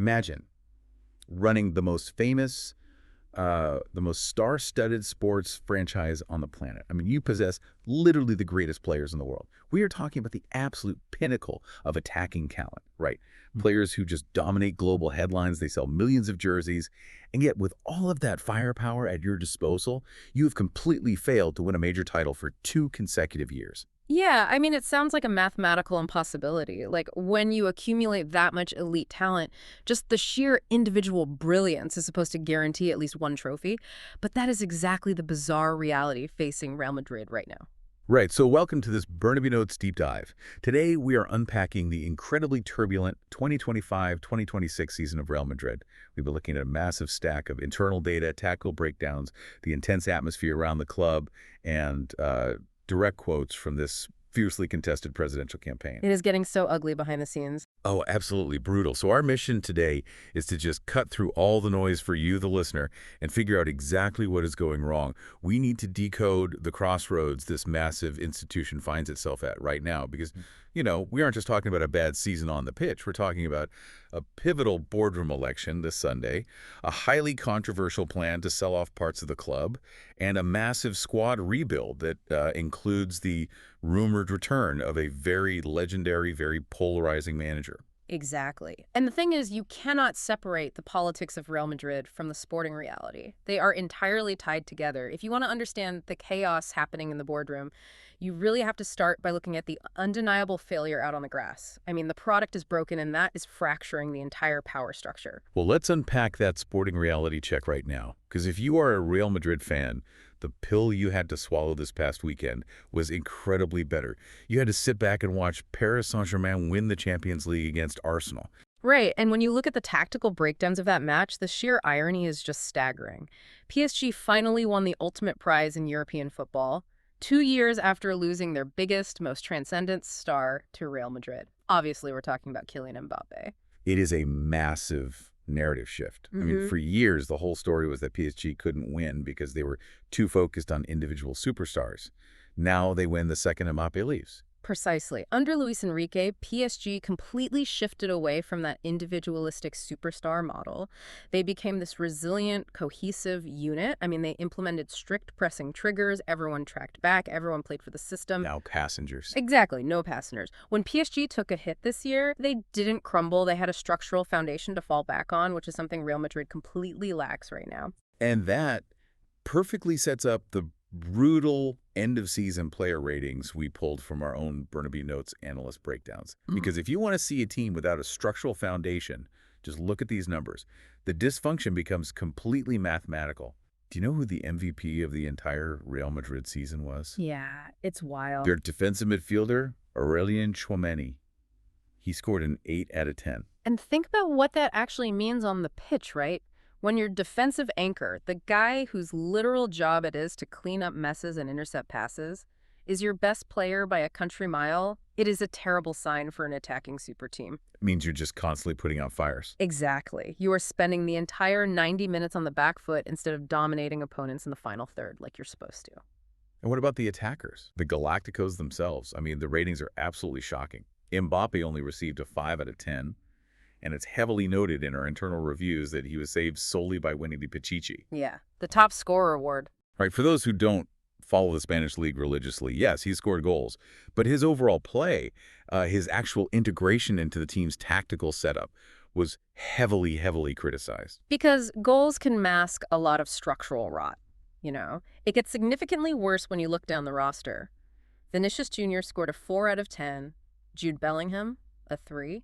Imagine running the most famous, the most star-studded sports franchise on the planet. I mean, you possess literally the greatest players in the world. We are talking about the absolute pinnacle of attacking talent, right? Players who just dominate global headlines. They sell millions of jerseys. And yet, with all of that firepower at your disposal, you have completely failed to win a major title for 2 consecutive years. Yeah, I mean, it sounds like a mathematical impossibility. Like, when you accumulate that much elite talent, just the sheer individual brilliance is supposed to guarantee at least one trophy. But that is exactly the bizarre reality facing Real Madrid right now. Right, so welcome to this Burnaby Notes Deep Dive. Today, we are unpacking the incredibly turbulent 2025-2026 season of Real Madrid. We've been looking at a massive stack of internal data, tactical breakdowns, the intense atmosphere around the club, and direct quotes from this fiercely contested presidential campaign. It is getting so ugly behind the scenes. Oh, absolutely brutal. So our mission today is to just cut through all the noise for you, the listener, and figure out exactly what is going wrong. We need to decode the crossroads this massive institution finds itself at right now because, you know, we aren't just talking about a bad season on the pitch. We're talking about a pivotal boardroom election this Sunday, a highly controversial plan to sell off parts of the club, and a massive squad rebuild that includes the rumored return of a very legendary, very polarizing manager. Exactly. And the thing is, you cannot separate the politics of Real Madrid from the sporting reality. They are entirely tied together. If you want to understand the chaos happening in the boardroom, you really have to start by looking at the undeniable failure out on the grass. I mean, the product is broken, and that is fracturing the entire power structure. Well, let's unpack that sporting reality check right now. Because if you are a Real Madrid fan, the pill you had to swallow this past weekend was incredibly bitter. You had to sit back and watch Paris Saint-Germain win the Champions League against Arsenal. Right, and when you look at the tactical breakdowns of that match, the sheer irony is just staggering. PSG finally won the ultimate prize in European football, 2 years after losing their biggest, most transcendent star to Real Madrid. Obviously, we're talking about Kylian Mbappe. It is a massive narrative shift. I mean, for years, the whole story was that PSG couldn't win because they were too focused on individual superstars. Now they win the second Mbappe leaves. Precisely. Under Luis Enrique, PSG completely shifted away from that individualistic superstar model. They became this resilient, cohesive unit. I mean, they implemented strict pressing triggers, everyone tracked back, everyone played for the system. Now passengers. Exactly, no passengers. When PSG took a hit this year, they didn't crumble. They had a structural foundation to fall back on, which is something Real Madrid completely lacks right now. And that perfectly sets up the brutal end-of-season player ratings we pulled from our own Burnaby Notes analyst breakdowns. Because if you want to see a team without a structural foundation, just look at these numbers. The dysfunction becomes completely mathematical. Do you know who the MVP of the entire Real Madrid season was? Yeah, it's wild. Their defensive midfielder, Aurelien Tchouameni. He scored an 8 out of 10. And think about what that actually means on the pitch, right? When your defensive anchor, the guy whose literal job it is to clean up messes and intercept passes, is your best player by a country mile, it is a terrible sign for an attacking super team. It means you're just constantly putting out fires. Exactly. You are spending the entire 90 minutes on the back foot instead of dominating opponents in the final third like you're supposed to. And what about the attackers? The Galacticos themselves. I mean, the ratings are absolutely shocking. Mbappe only received a 5 out of 10. And it's heavily noted in our internal reviews that he was saved solely by winning the Pichichi. Yeah, the top scorer award. Right, for those who don't follow the Spanish league religiously, yes, he scored goals. But his overall play, his actual integration into the team's tactical setup was heavily, heavily criticized. Because goals can mask a lot of structural rot, you know? It gets significantly worse when you look down the roster. Vinicius Jr. scored a 4 out of 10, Jude Bellingham, a 3,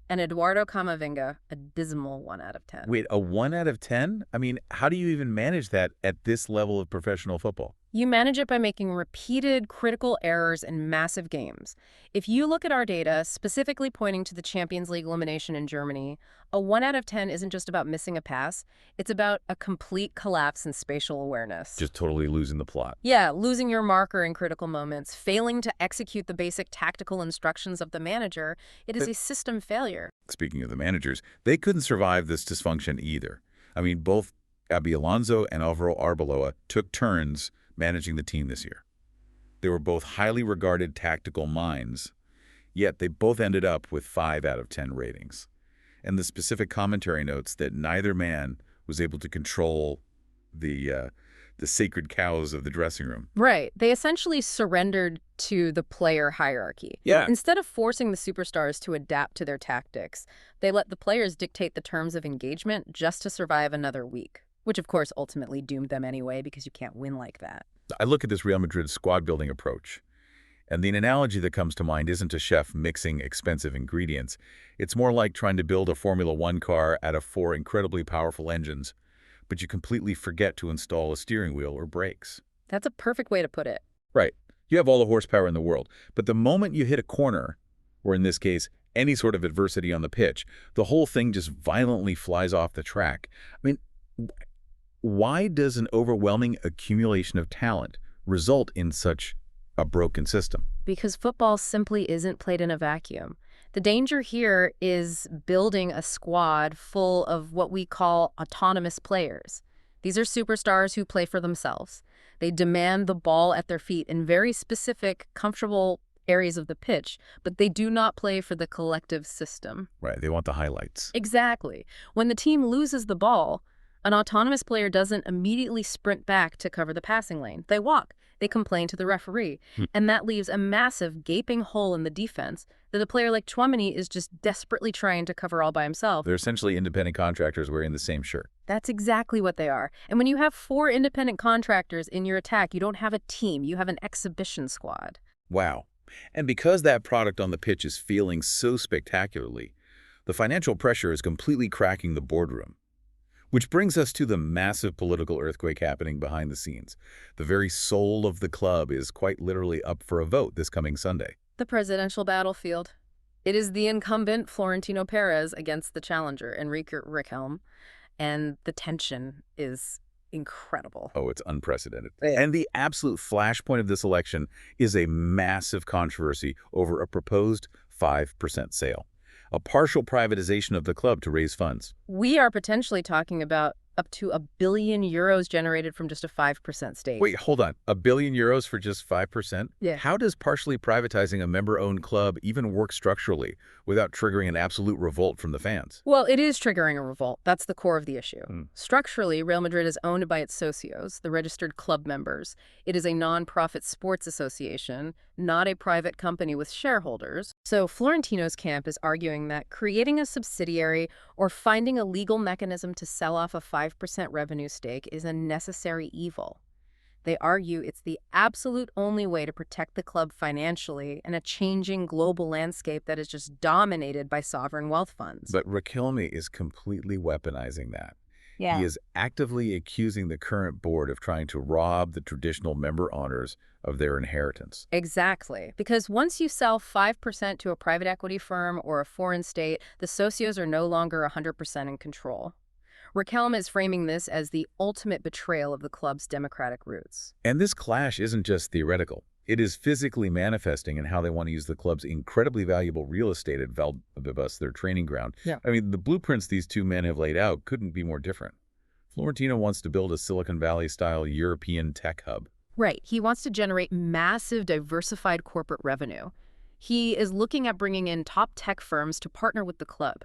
and Eduardo Camavinga, a dismal 1 out of 10. Wait, a 1 out of 10? I mean, how do you even manage that at this level of professional football? You manage it by making repeated critical errors in massive games. If you look at our data, specifically pointing to the Champions League elimination in Germany, a 1 out of 10 isn't just about missing a pass. It's about a complete collapse in spatial awareness. Just totally losing the plot. Yeah, losing your marker in critical moments, failing to execute the basic tactical instructions of the manager. It is a system failure. Speaking of the managers, they couldn't survive this dysfunction either. I mean, both Xabi Alonso and Alvaro Arbeloa took turns managing the team this year. They were both highly regarded tactical minds, yet they both ended up with 5 out of 10 ratings. And the specific commentary notes that neither man was able to control the sacred cows of the dressing room. Right. They essentially surrendered to the player hierarchy. Yeah. Instead of forcing the superstars to adapt to their tactics, they let the players dictate the terms of engagement just to survive another week, which of course ultimately doomed them anyway because you can't win like that. I look at this Real Madrid squad-building approach, and the analogy that comes to mind isn't a chef mixing expensive ingredients. It's more like trying to build a Formula One car out of 4 incredibly powerful engines, but you completely forget to install a steering wheel or brakes. That's a perfect way to put it. Right. You have all the horsepower in the world, but the moment you hit a corner, or in this case, any sort of adversity on the pitch, the whole thing just violently flies off the track. I mean, why does an overwhelming accumulation of talent result in such a broken system? Because football simply isn't played in a vacuum. The danger here is building a squad full of what we call autonomous players. These are superstars who play for themselves. They demand the ball at their feet in very specific, comfortable areas of the pitch, but they do not play for the collective system. Right, they want the highlights. Exactly. When the team loses the ball, an autonomous player doesn't immediately sprint back to cover the passing lane. They walk. They complain to the referee. And that leaves a massive gaping hole in the defense that a player like Tchouaméni is just desperately trying to cover all by himself. They're essentially independent contractors wearing the same shirt. That's exactly what they are. And when you have 4 independent contractors in your attack, you don't have a team. You have an exhibition squad. Wow. And because that product on the pitch is failing so spectacularly, the financial pressure is completely cracking the boardroom. Which brings us to the massive political earthquake happening behind the scenes. The very soul of the club is quite literally up for a vote this coming Sunday. The presidential battlefield. It is the incumbent Florentino Pérez against the challenger, RIQUELME, and the tension is incredible. Oh, it's unprecedented. Yeah. And the absolute flashpoint of this election is a massive controversy over a proposed 5% sale. A partial privatization of the club to raise funds. We are potentially talking about up to €1 billion generated from just a 5% stake. Wait, hold on. €1 billion for just 5%? Yeah. How does partially privatizing a member-owned club even work structurally without triggering an absolute revolt from the fans? Well, it is triggering a revolt. That's the core of the issue. Structurally, Real Madrid is owned by its socios, the registered club members. It is a non-profit sports association, not a private company with shareholders. So Florentino's camp is arguing that creating a subsidiary or finding a legal mechanism to sell off a 5% revenue stake is a necessary evil. They argue it's the absolute only way to protect the club financially in a changing global landscape that is just dominated by sovereign wealth funds. But Riquelme is completely weaponizing that. Yeah. He is actively accusing the current board of trying to rob the traditional member owners of their inheritance. Exactly. Because once you sell 5% to a private equity firm or a foreign state, the socios are no longer 100% in control. Riquelme is framing this as the ultimate betrayal of the club's democratic roots. And this clash isn't just theoretical. It is physically manifesting in how they want to use the club's incredibly valuable real estate at Valdebebas, their training ground. Yeah. I mean, the blueprints these two men have laid out couldn't be more different. Florentino wants to build a Silicon Valley-style European tech hub. Right. He wants to generate massive, diversified corporate revenue. He is looking at bringing in top tech firms to partner with the club,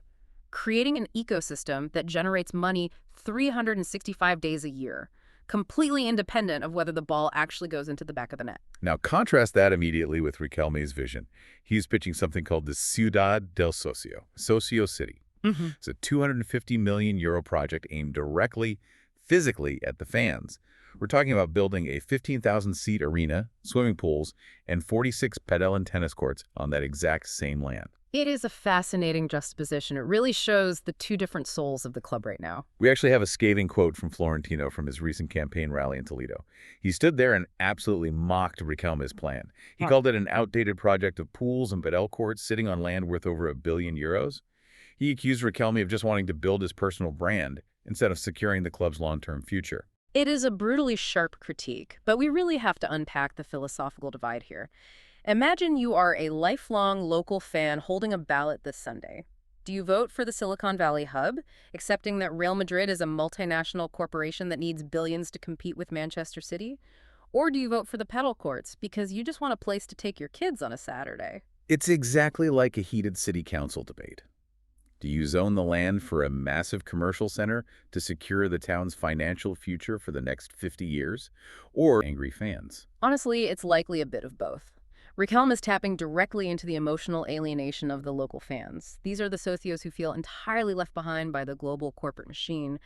creating an ecosystem that generates money 365 days a year, completely independent of whether the ball actually goes into the back of the net. Now, contrast that immediately with Riquelme's vision. He's pitching something called the Ciudad del Socio, Socio City. It's a €250 million project aimed directly, physically, at the fans. We're talking about building a 15,000-seat arena, swimming pools, and 46 padel and tennis courts on that exact same land. It is a fascinating juxtaposition. It really shows the two different souls of the club right now. We actually have a scathing quote from Florentino from his recent campaign rally in Toledo. He stood there and absolutely mocked Riquelme's plan. He called it an outdated project of pools and padel courts sitting on land worth over €1 billion. He accused Riquelme of just wanting to build his personal brand instead of securing the club's long-term future. It is a brutally sharp critique, but we really have to unpack the philosophical divide here. Imagine you are a lifelong local fan holding a ballot this Sunday. Do you vote for the Silicon Valley hub, accepting that Real Madrid is a multinational corporation that needs billions to compete with Manchester City? Or do you vote for the pedal courts because you just want a place to take your kids on a Saturday? It's exactly like a heated city council debate. Do you zone the land for a massive commercial center to secure the town's financial future for the next 50 years? Or angry fans? Honestly, it's likely a bit of both. Riquelme is tapping directly into the emotional alienation of the local fans. These are the socios who feel entirely left behind by the global corporate machine.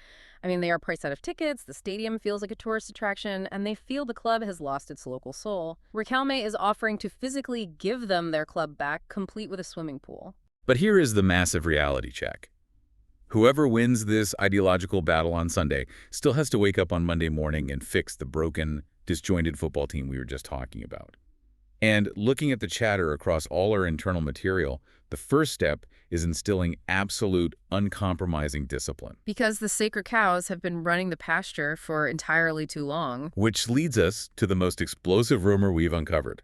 I mean, they are priced out of tickets, the stadium feels like a tourist attraction, and they feel the club has lost its local soul. Riquelme is offering to physically give them their club back, complete with a swimming pool. But here is the massive reality check. Whoever wins this ideological battle on Sunday still has to wake up on Monday morning and fix the broken, disjointed football team we were just talking about. And looking at the chatter across all our internal material, the first step is instilling absolute, uncompromising discipline. Because the sacred cows have been running the pasture for entirely too long. Which leads us to the most explosive rumor we've uncovered.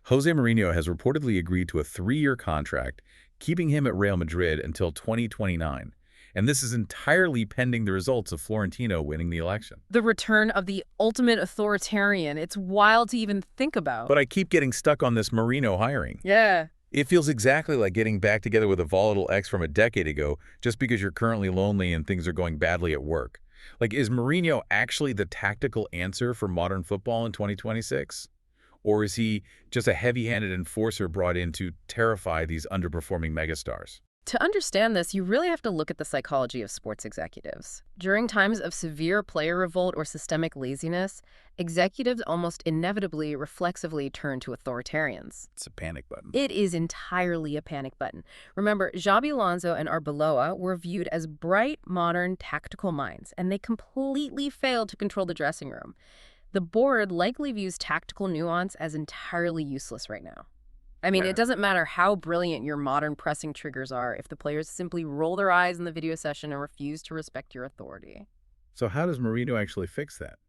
José Mourinho has reportedly agreed to a 3-year contract, keeping him at Real Madrid until 2029. And this is entirely pending the results of Florentino winning the election. The return of the ultimate authoritarian. It's wild to even think about. But I keep getting stuck on this Mourinho hiring. Yeah. It feels exactly like getting back together with a volatile ex from a decade ago just because you're currently lonely and things are going badly at work. Like, is Mourinho actually the tactical answer for modern football in 2026? Or is he just a heavy-handed enforcer brought in to terrify these underperforming megastars? To understand this, you really have to look at the psychology of sports executives. During times of severe player revolt or systemic laziness, executives almost inevitably, reflexively turn to authoritarians. It's a panic button. It is entirely a panic button. Remember, Xabi Alonso and Arbeloa were viewed as bright, modern, tactical minds, and they completely failed to control the dressing room. The board likely views tactical nuance as entirely useless right now. I mean, it doesn't matter how brilliant your modern pressing triggers are if the players simply roll their eyes in the video session and refuse to respect your authority. So how does Mourinho actually fix that?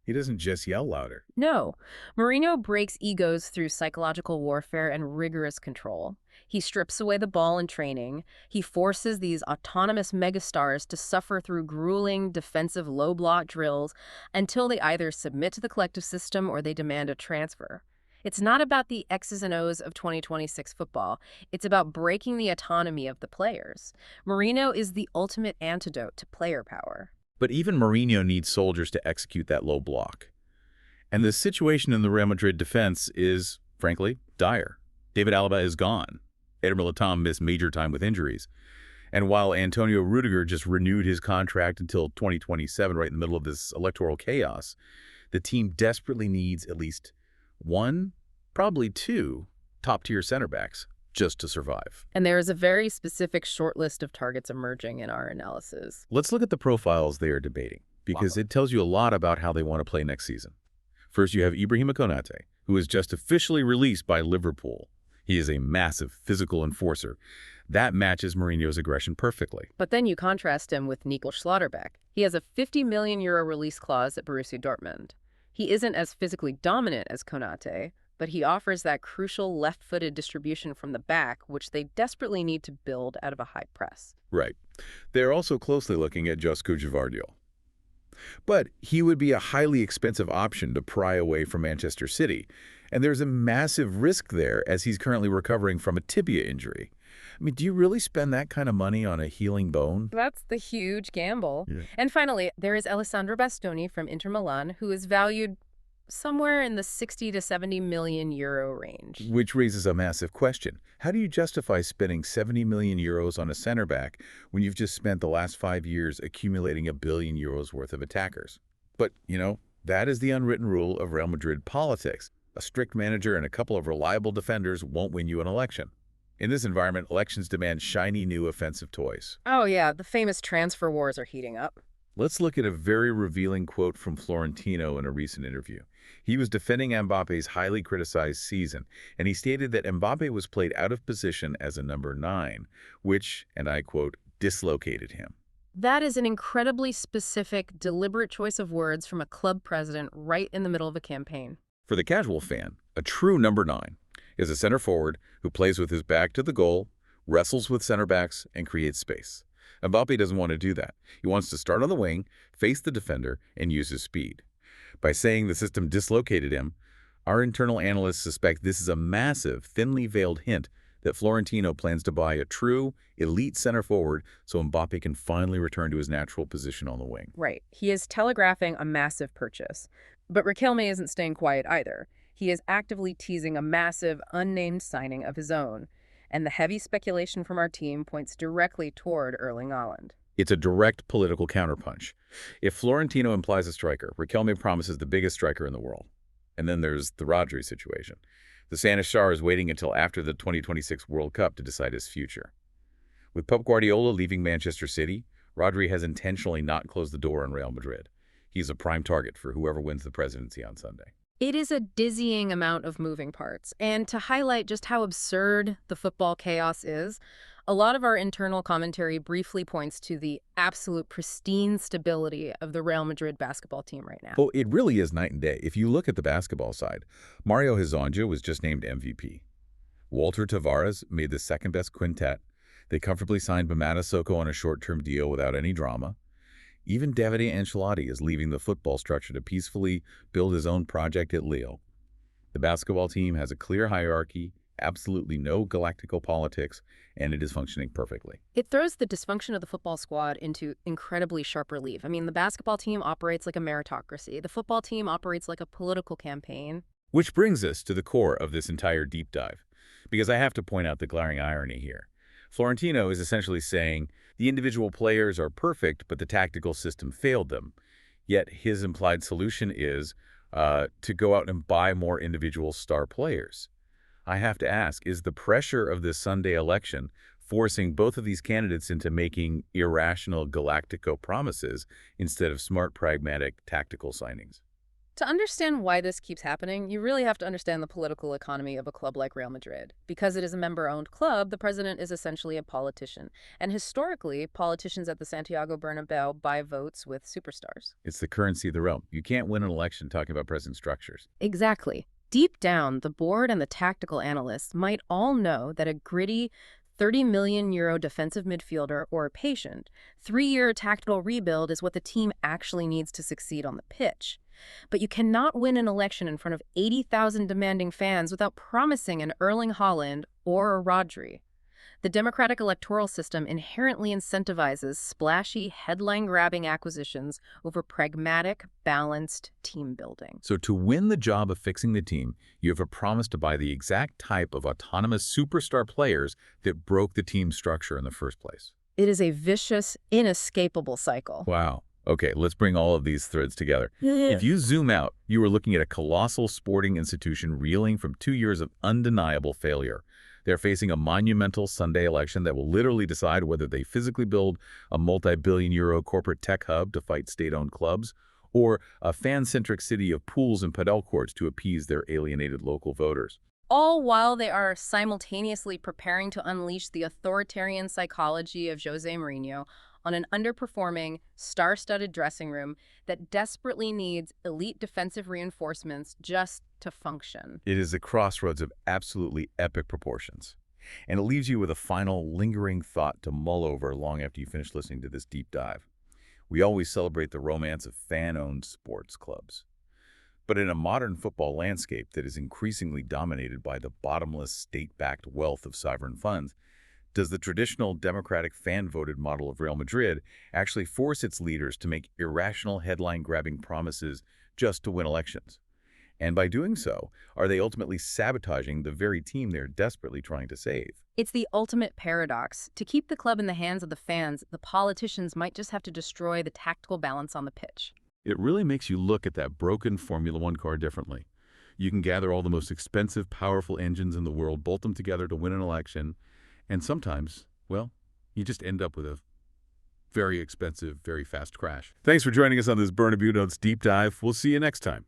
He doesn't just yell louder. No. Mourinho breaks egos through psychological warfare and rigorous control. He strips away the ball in training. He forces these autonomous megastars to suffer through grueling, defensive low-block drills until they either submit to the collective system or they demand a transfer. It's not about the X's and O's of 2026 football. It's about breaking the autonomy of the players. Mourinho is the ultimate antidote to player power. But even Mourinho needs soldiers to execute that low block. And the situation in the Real Madrid defense is, frankly, dire. David Alaba is gone. Eder Militão missed major time with injuries. And while Antonio Rudiger just renewed his contract until 2027, right in the middle of this electoral chaos, the team desperately needs at least one, probably two, top-tier center backs just to survive. And there is a very specific short list of targets emerging in our analysis. Let's look at the profiles they are debating, because it tells you a lot about how they want to play next season. First, you have Ibrahima Konate, who is just officially released by Liverpool. He is a massive physical enforcer. That matches Mourinho's aggression perfectly. But then you contrast him with Nico Schlotterbeck. He has a €50 million release clause at Borussia Dortmund. He isn't as physically dominant as Konate, but he offers that crucial left-footed distribution from the back, which they desperately need to build out of a high press. Right. They're also closely looking at Josko Gvardiol. But he would be a highly expensive option to pry away from Manchester City, and there's a massive risk there as he's currently recovering from a tibia injury. I mean, do you really spend that kind of money on a healing bone? That's the huge gamble. Yeah. And finally, there is Alessandro Bastoni from Inter Milan, who is valued somewhere in the 60 to 70 million euro range. Which raises a massive question. How do you justify spending 70 million euros on a center back when you've just spent the last 5 years accumulating €1 billion worth of attackers? But, that is the unwritten rule of Real Madrid politics. A strict manager and a couple of reliable defenders won't win you an election. In this environment, elections demand shiny new offensive toys. Oh yeah, the famous transfer wars are heating up. Let's look at a very revealing quote from Florentino in a recent interview. He was defending Mbappe's highly criticized season, and he stated that Mbappe was played out of position as a number 9, which, and I quote, dislocated him. That is an incredibly specific, deliberate choice of words from a club president right in the middle of a campaign. For the casual fan, a true number 9 is a center forward who plays with his back to the goal, wrestles with center backs, and creates space. Mbappe doesn't want to do that. He wants to start on the wing, face the defender, and use his speed. By saying the system dislocated him, our internal analysts suspect this is a massive, thinly veiled hint that Florentino plans to buy a true, elite center forward so Mbappe can finally return to his natural position on the wing. Right. He is telegraphing a massive purchase. But Riquelme isn't staying quiet either. He is actively teasing a massive, unnamed signing of his own. And the heavy speculation from our team points directly toward Erling Haaland. It's a direct political counterpunch. If Florentino implies a striker, Riquelme promises the biggest striker in the world. And then there's the Rodri situation. The Spanish star is waiting until after the 2026 World Cup to decide his future. With Pep Guardiola leaving Manchester City, Rodri has intentionally not closed the door on Real Madrid. He's a prime target for whoever wins the presidency on Sunday. It is a dizzying amount of moving parts. And to highlight just how absurd the football chaos is, a lot of our internal commentary briefly points to the absolute pristine stability of the Real Madrid basketball team right now. Oh, it really is night and day. If you look at the basketball side, Mario Hezonja was just named MVP. Walter Tavares made the second-best quintet. They comfortably signed Mamata Soko on a short-term deal without any drama. Even Davide Ancelotti is leaving the football structure to peacefully build his own project at Lille. The basketball team has a clear hierarchy, absolutely no galactical politics, and it is functioning perfectly. It throws the dysfunction of the football squad into incredibly sharp relief. I mean, the basketball team operates like a meritocracy. The football team operates like a political campaign. Which brings us to the core of this entire deep dive, because I have to point out the glaring irony here. Florentino is essentially saying the individual players are perfect, but the tactical system failed them. Yet his implied solution is to go out and buy more individual star players. I have to ask, is the pressure of this Sunday election forcing both of these candidates into making irrational galactico promises instead of smart, pragmatic, tactical signings? To understand why this keeps happening, you really have to understand the political economy of a club like Real Madrid. Because it is a member-owned club, the president is essentially a politician. And historically, politicians at the Santiago Bernabeu buy votes with superstars. It's the currency of the realm. You can't win an election talking about present structures. Exactly. Deep down, the board and the tactical analysts might all know that a gritty 30 million euro defensive midfielder or a patient 3-year tactical rebuild is what the team actually needs to succeed on the pitch. But you cannot win an election in front of 80,000 demanding fans without promising an Erling Haaland or a Rodri. The democratic electoral system inherently incentivizes splashy, headline-grabbing acquisitions over pragmatic, balanced team building. So to win the job of fixing the team, you have a promise to buy the exact type of autonomous superstar players that broke the team structure in the first place. It is a vicious, inescapable cycle. Wow. Okay, let's bring all of these threads together. If you zoom out, you are looking at a colossal sporting institution reeling from 2 years of undeniable failure. They're facing a monumental Sunday election that will literally decide whether they physically build a multi-billion-euro corporate tech hub to fight state-owned clubs, or a fan-centric city of pools and padel courts to appease their alienated local voters. All while they are simultaneously preparing to unleash the authoritarian psychology of José Mourinho on an underperforming, star-studded dressing room that desperately needs elite defensive reinforcements just to function. It is a crossroads of absolutely epic proportions. And it leaves you with a final, lingering thought to mull over long after you finish listening to this deep dive. We always celebrate the romance of fan-owned sports clubs. But in a modern football landscape that is increasingly dominated by the bottomless, state-backed wealth of sovereign funds, does the traditional democratic fan-voted model of Real Madrid actually force its leaders to make irrational headline-grabbing promises just to win elections? And by doing so, are they ultimately sabotaging the very team they're desperately trying to save? It's the ultimate paradox. To keep the club in the hands of the fans, the politicians might just have to destroy the tactical balance on the pitch. It really makes you look at that broken Formula One car differently. You can gather all the most expensive, powerful engines in the world, bolt them together to win an election, and sometimes, well, you just end up with a very expensive, very fast crash. Thanks for joining us on this Bernabeu Notes deep dive. We'll see you next time.